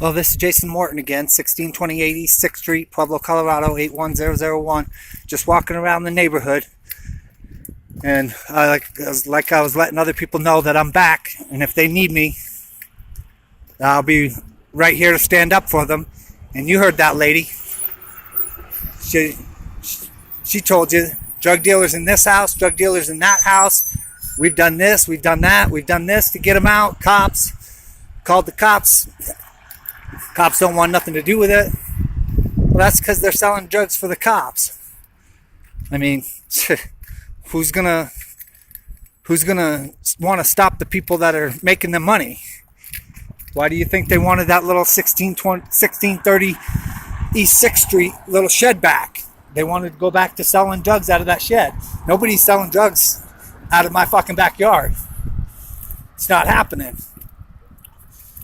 Well, this is Jason Morton again, 1628 East 6th Street, Pueblo, Colorado, 81001. Just walking around the neighborhood. And I was letting other people know that I'm back. And if they need me, I'll be right here to stand up for them. And you heard that lady. She told you, drug dealers in this house, drug dealers in that house. We've done this, we've done that, we've done this to get them out. Cops. Called the cops. Cops don't want nothing to do with it. Well, that's because they're selling drugs for the cops. I mean, who's gonna want to stop the people that are making the money? Why do you think they wanted that little 1630 East 6th Street little shed back? They wanted to go back to selling drugs out of that shed. Nobody's selling drugs out of my fucking backyard. It's not happening.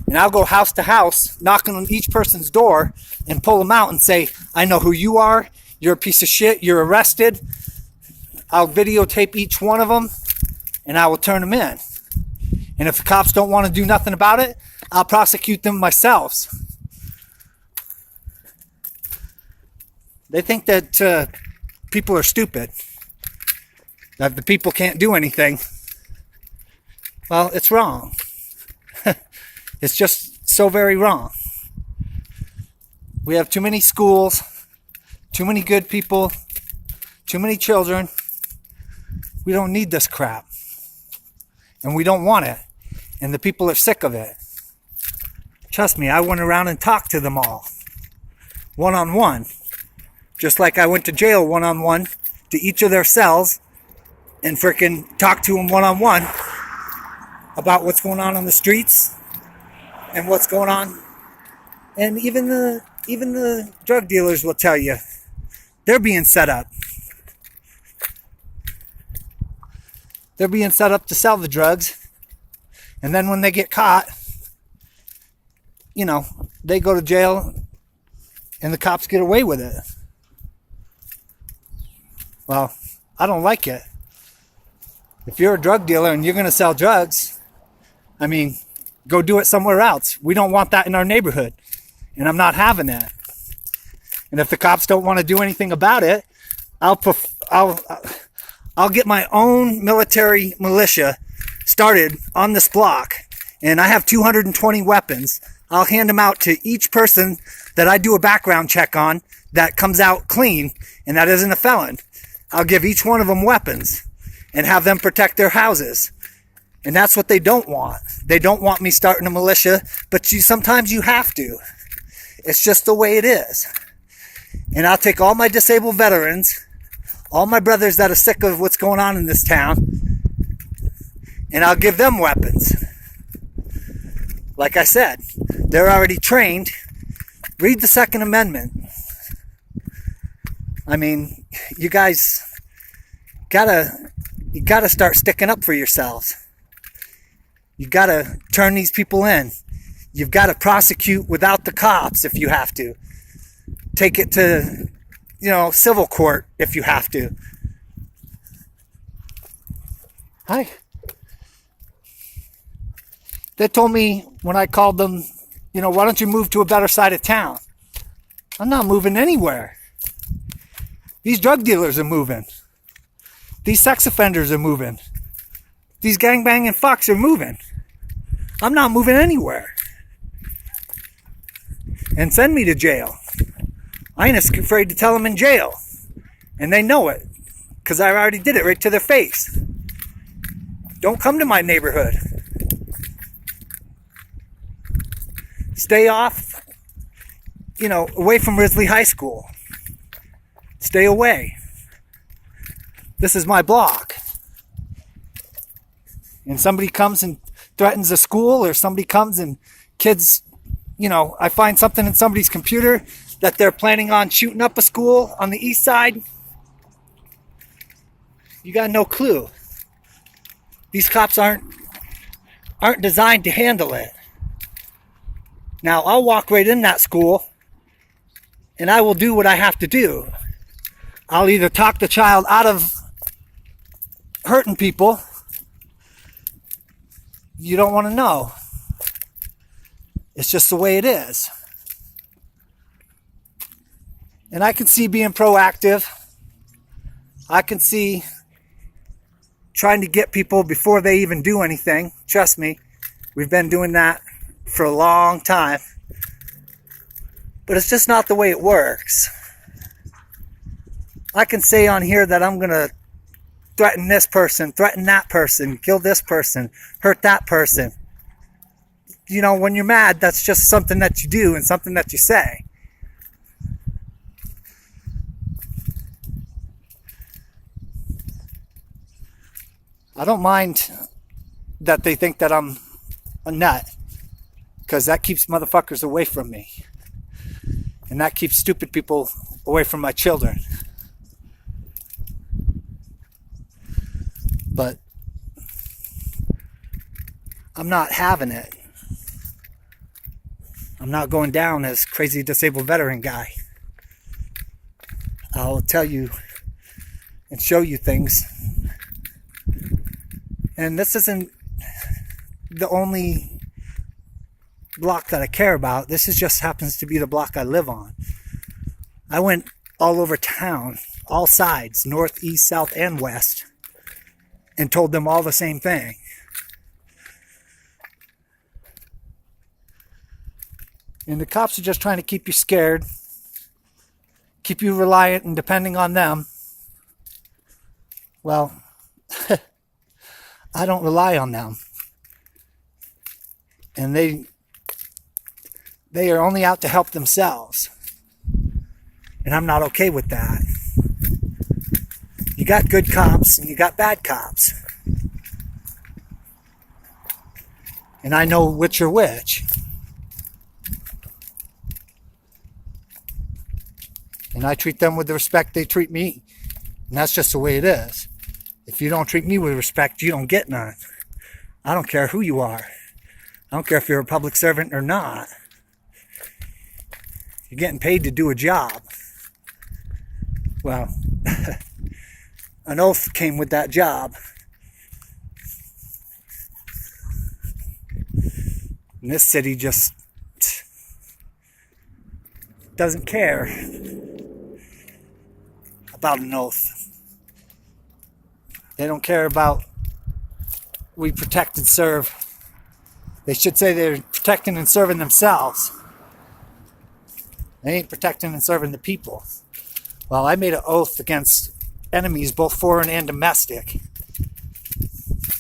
And I'll go house to house, knocking on each person's door and pull them out and say, I know who you are. You're a piece of shit. You're arrested. I'll videotape each one of them and I will turn them in. And if the cops don't want to do nothing about it, I'll prosecute them myself. They think that people are stupid, that the people can't do anything. Well, it's wrong. It's just so very wrong. We have too many schools, too many good people, too many children. We don't need this crap. And we don't want it. And the people are sick of it. Trust me, I went around and talked to them all. One-on-one. Just like I went to jail one-on-one to each of their cells and frickin' talked to them one-on-one about what's going on the streets and what's going on. And even the drug dealers will tell you they're being set up. They're being set up to sell the drugs. And then when they get caught, you know, they go to jail and the cops get away with it. Well, I don't like it. If you're a drug dealer and you're going to sell drugs, I mean, go do it somewhere else. We don't want that in our neighborhood. And I'm not having that. And if the cops don't want to do anything about it, I'll get my own military militia started on this block. And I have 220 weapons. I'll hand them out to each person that I do a background check on that comes out clean and that isn't a felon. I'll give each one of them weapons and have them protect their houses. And that's what they don't want. They don't want me starting a militia, but sometimes you have to. It's just the way it is. And I'll take all my disabled veterans, all my brothers that are sick of what's going on in this town, and I'll give them weapons. Like I said, they're already trained. Read the Second Amendment. I mean, you guys gotta start sticking up for yourselves. You gotta turn these people in. You've got to prosecute without the cops if you have to. Take it to, civil court if you have to. Hi. They told me when I called them, why don't you move to a better side of town? I'm not moving anywhere. These drug dealers are moving. These sex offenders are moving. These gangbanging fucks are moving. I'm not moving anywhere. And send me to jail. I ain't afraid to tell them in jail. And they know it. Because I already did it right to their face. Don't come to my neighborhood. Stay off, away from Risley High School. Stay away. This is my block. And somebody comes and threatens a school, or somebody comes and kids, I find something in somebody's computer that they're planning on shooting up a school on the east side. You got no clue. These cops aren't designed to handle it. Now, I'll walk right in that school and I will do what I have to do. I'll either talk the child out of hurting people. You don't want to know. It's just the way it is. And I can see being proactive. I can see trying to get people before they even do anything. Trust me, we've been doing that for a long time. But it's just not the way it works. I can say on here that I'm going to threaten this person, threaten that person, kill this person, hurt that person. You know, when you're mad, that's just something that you do and something that you say. I don't mind that they think that I'm a nut, because that keeps motherfuckers away from me. And that keeps stupid people away from my children. But I'm not having it. I'm not going down as crazy disabled veteran guy. I'll tell you and show you things. And this isn't the only block that I care about. This just happens to be the block I live on. I went all over town, all sides, north, east, south, and west, and told them all the same thing. And the cops are just trying to keep you scared, keep you reliant and depending on them. Well, I don't rely on them. And they are only out to help themselves. And I'm not okay with that. You got good cops and you got bad cops. And I know which are which. And I treat them with the respect they treat me. And that's just the way it is. If you don't treat me with respect, you don't get none. I don't care who you are. I don't care if you're a public servant or not. You're getting paid to do a job. Well, an oath came with that job. And this city just doesn't care about an oath. They don't care about we protect and serve. They should say they're protecting and serving themselves. They ain't protecting and serving the people. Well, I made an oath against enemies, both foreign and domestic.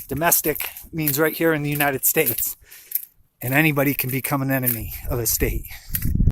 Domestic means right here in the United States. And anybody can become an enemy of a state.